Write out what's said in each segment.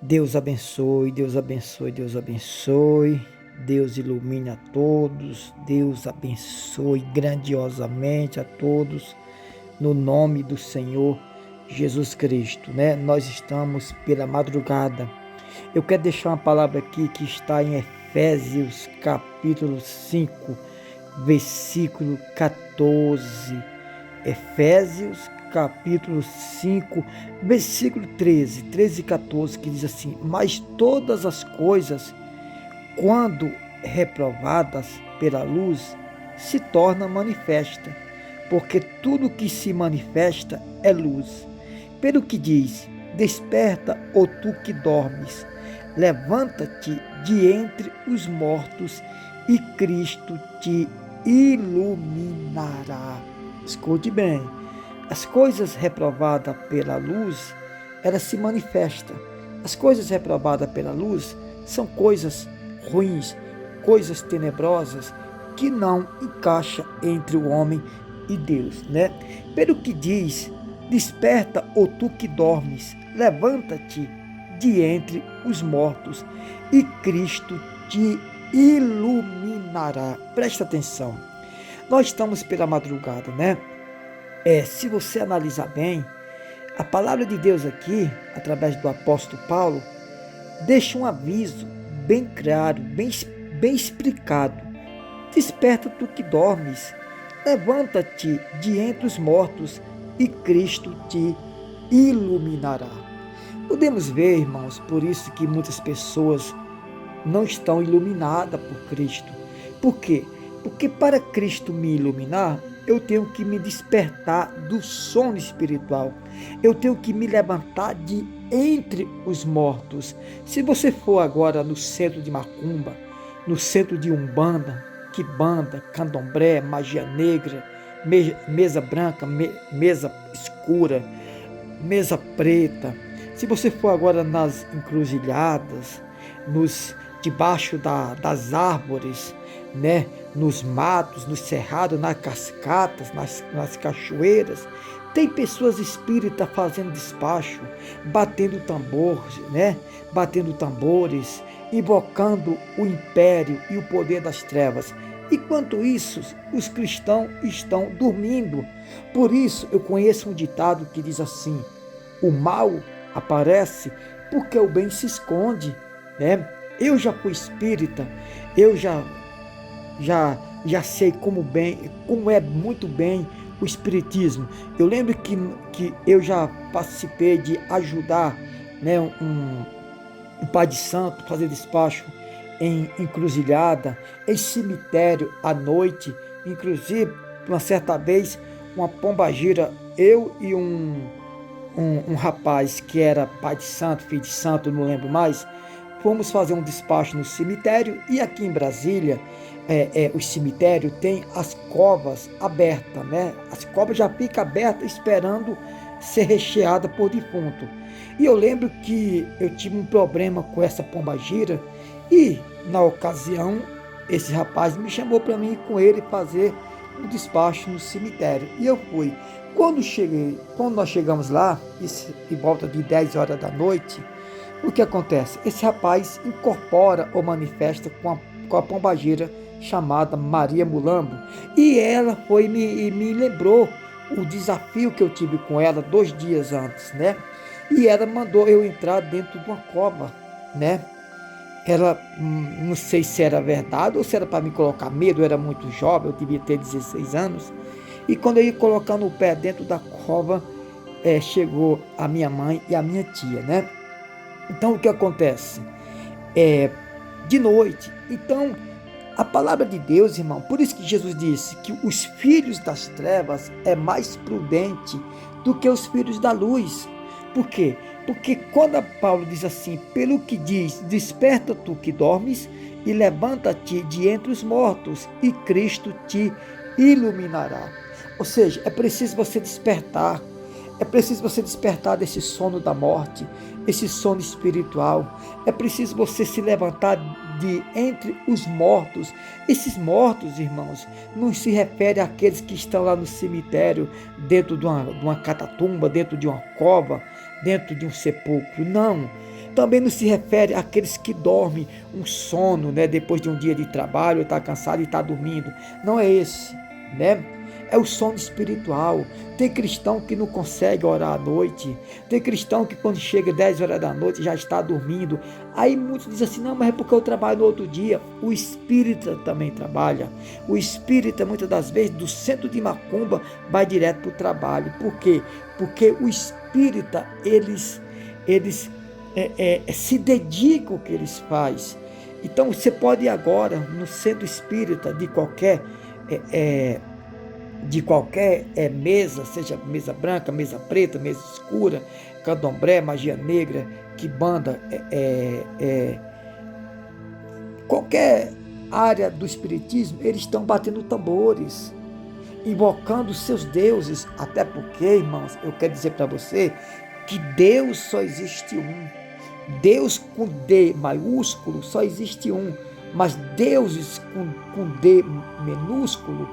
Deus abençoe, Deus abençoe, Deus abençoe. Deus ilumine a todos. Deus abençoe grandiosamente a todos. No nome do Senhor Jesus Cristo, né? Nós estamos pela madrugada. Eu quero deixar uma palavra aqui que está em Efésios capítulo 5, versículo 14. Efésios capítulo 5, versículo 13 e 14, que diz assim: mas todas as coisas, quando reprovadas pela luz, se torna manifesta, porque tudo que se manifesta é luz. Pelo que diz: desperta, ó tu que dormes, levanta-te de entre os mortos, e Cristo te iluminará. Escute bem, as coisas reprovadas pela luz, elas se manifestam. As coisas reprovadas pela luz são coisas ruins, coisas tenebrosas, que não encaixam entre o homem e Deus, né? Pelo que diz: desperta, ó tu que dormes, levanta-te de entre os mortos, e Cristo te iluminará. Presta atenção. Nós estamos pela madrugada, né? Se você analisar bem, a palavra de Deus aqui, através do apóstolo Paulo, deixa um aviso bem claro, bem explicado. Desperta tu que dormes, levanta-te de entre os mortos, e Cristo te iluminará. Podemos ver, irmãos, por isso que muitas pessoas não estão iluminadas por Cristo. Por quê? Porque para Cristo me iluminar, eu tenho que me despertar do sono espiritual. Eu tenho que me levantar de entre os mortos. Se você for agora no centro de macumba, no centro de umbanda, quimbanda, candomblé, magia negra, mesa branca, mesa escura, mesa preta, se você for agora nas encruzilhadas, debaixo das árvores, né, nos matos, nos cerrados, nas cascatas, nas cachoeiras, tem pessoas espíritas fazendo despacho, batendo tambores, né, batendo tambores, invocando o império e o poder das trevas. Enquanto isso, os cristãos estão dormindo. Por isso, eu conheço um ditado que diz assim: o mal aparece porque o bem se esconde, né? Eu já fui espírita, eu já sei como é muito bem o espiritismo. Eu lembro que eu já participei de ajudar, né, um pai de santo fazer despacho em encruzilhada, em cemitério à noite. Inclusive, uma certa vez, uma pombagira, eu e um rapaz que era pai de santo, filho de santo, não lembro mais, fomos fazer um despacho no cemitério. E aqui em Brasília, o cemitério tem as covas abertas, né? As covas já ficam abertas esperando ser recheada por defunto. E eu lembro que eu tive um problema com essa pombagira, e na ocasião esse rapaz me chamou para mim ir com ele fazer um despacho no cemitério. E eu fui. Quando nós chegamos lá, em volta de 10 horas da noite, o que acontece? Esse rapaz incorpora ou manifesta com a pombagira chamada Maria Mulambo. E ela me lembrou o desafio que eu tive com ela 2 dias antes, né? E ela mandou eu entrar dentro de uma cova, né? Ela, não sei se era verdade ou se era para me colocar medo. Eu era muito jovem, eu devia ter 16 anos. E quando eu ia colocando o pé dentro da cova, chegou a minha mãe e a minha tia, né? Então o que acontece? De noite. Então, a palavra de Deus, irmão, por isso que Jesus disse que os filhos das trevas é mais prudente do que os filhos da luz. Por quê? Porque quando Paulo diz assim: pelo que diz, desperta tu que dormes, e levanta-te de entre os mortos, e Cristo te iluminará. Ou seja, é preciso você despertar. É preciso você despertar desse sono da morte, esse sono espiritual. É preciso você se levantar de entre os mortos. Esses mortos, irmãos, não se refere àqueles que estão lá no cemitério, dentro de uma catatumba, dentro de uma cova, dentro de um sepulcro. Não. Também não se refere àqueles que dormem um sono, né, depois de um dia de trabalho, está cansado e está dormindo. Não é esse, né? É o sono espiritual. Tem cristão que não consegue orar à noite. Tem cristão que quando chega 10 horas da noite já está dormindo. Aí muitos dizem assim, não, mas é porque eu trabalho no outro dia. O espírita também trabalha. O espírita, muitas das vezes, do centro de macumba, vai direto para o trabalho. Por quê? Porque o espírita, eles se dedicam ao que eles fazem. Então, você pode ir agora no centro espírita de qualquer mesa, seja mesa branca, mesa preta, mesa escura, candomblé, magia negra, quimbanda, qualquer área do espiritismo, eles estão batendo tambores, invocando seus deuses, até porque, irmãos, eu quero dizer para você que Deus só existe um. Deus com D maiúsculo só existe um, mas deuses com D minúsculo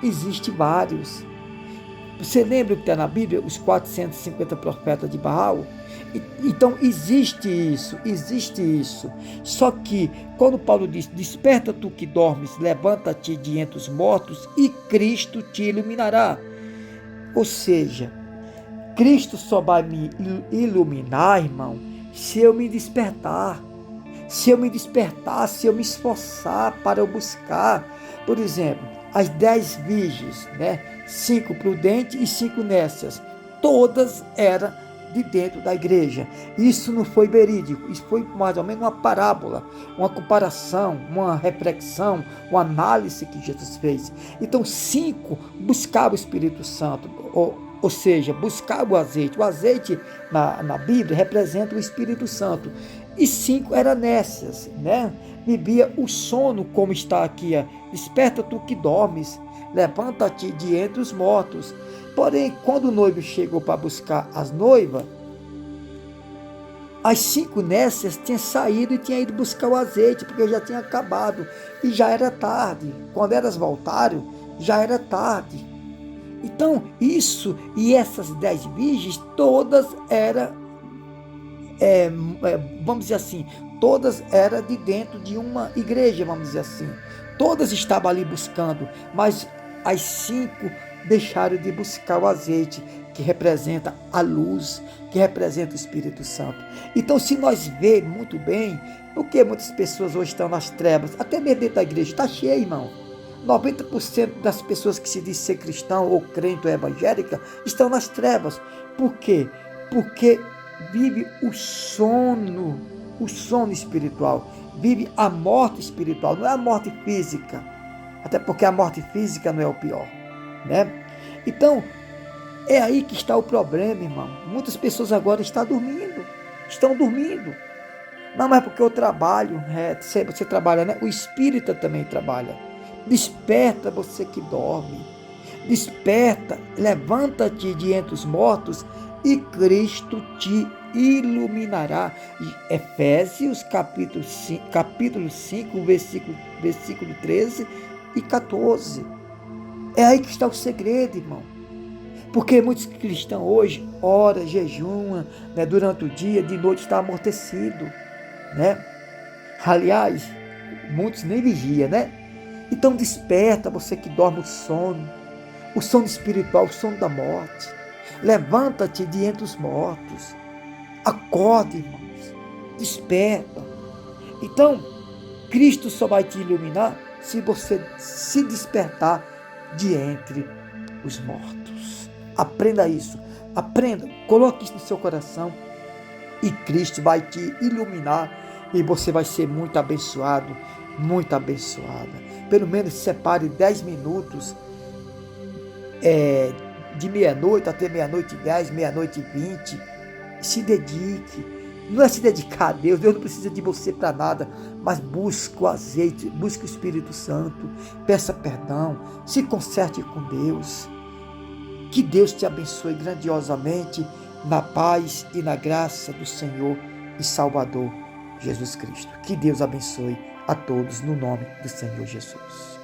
existe vários. Você lembra o que está na Bíblia? Os 450 profetas de Baal? Então existe isso. Só que quando Paulo diz, desperta tu que dormes, levanta-te de entre os mortos e Cristo te iluminará. Ou seja, Cristo só vai me iluminar, irmão, se eu me despertar. Se eu me esforçar para eu buscar. Por exemplo, as 10 virgens, né? 5 prudentes e 5 nécias, todas eram de dentro da igreja. Isso não foi verídico, isso foi mais ou menos uma parábola, uma comparação, uma reflexão, uma análise que Jesus fez. Então 5 buscavam o Espírito Santo, ou seja, buscavam o azeite. O azeite na Bíblia representa o Espírito Santo. E 5 eram nécias, né? Vivia o sono, como está aqui, desperta tu que dormes, levanta-te de entre os mortos. Porém, quando o noivo chegou para buscar as noivas, as 5 nécias tinham saído e tinham ido buscar o azeite, porque já tinha acabado, e já era tarde. Quando elas voltaram, já era tarde. Então, isso e essas 10 virgens, todas eram, vamos dizer assim, todas eram de dentro de uma igreja, vamos dizer assim. Todas estavam ali buscando, mas as 5 deixaram de buscar o azeite, que representa a luz, que representa o Espírito Santo. Então, se nós vermos muito bem, porque muitas pessoas hoje estão nas trevas, até mesmo dentro da igreja, está cheio, irmão. 90% das pessoas que se diz ser cristão, ou crente, ou evangélica, estão nas trevas. Por quê? Porque vive o sono espiritual, vive a morte espiritual, não é a morte física, até porque a morte física não é o pior, né? Então, é aí que está o problema, irmão. Muitas pessoas agora estão dormindo, não, mas porque eu trabalho, você trabalha, né? O espírita também trabalha. Desperta você que dorme, desperta, levanta-te de entre os mortos e Cristo te iluminará. Efésios capítulo 5, versículo 13 e 14. É aí que está o segredo, irmão. Porque muitos cristãos hoje oram, jejuam, né, durante o dia, de noite está amortecido, né? Aliás, muitos nem vigiam, né? Então desperta você que dorme o sono espiritual, o sono da morte. Levanta-te de entre os mortos. Acorde, irmãos. Desperta. Então, Cristo só vai te iluminar se você se despertar de entre os mortos. Aprenda isso. Aprenda. Coloque isso no seu coração. E Cristo vai te iluminar. E você vai ser muito abençoado. Muito abençoada. Pelo menos separe 10 minutos de meia-noite até meia-noite e 10, meia-noite e 20. Se dedique. Não é se dedicar a Deus. Deus não precisa de você para nada. Mas busque o azeite, busque o Espírito Santo. Peça perdão. Se conserte com Deus. Que Deus te abençoe grandiosamente na paz e na graça do Senhor e Salvador Jesus Cristo. Que Deus abençoe a todos no nome do Senhor Jesus.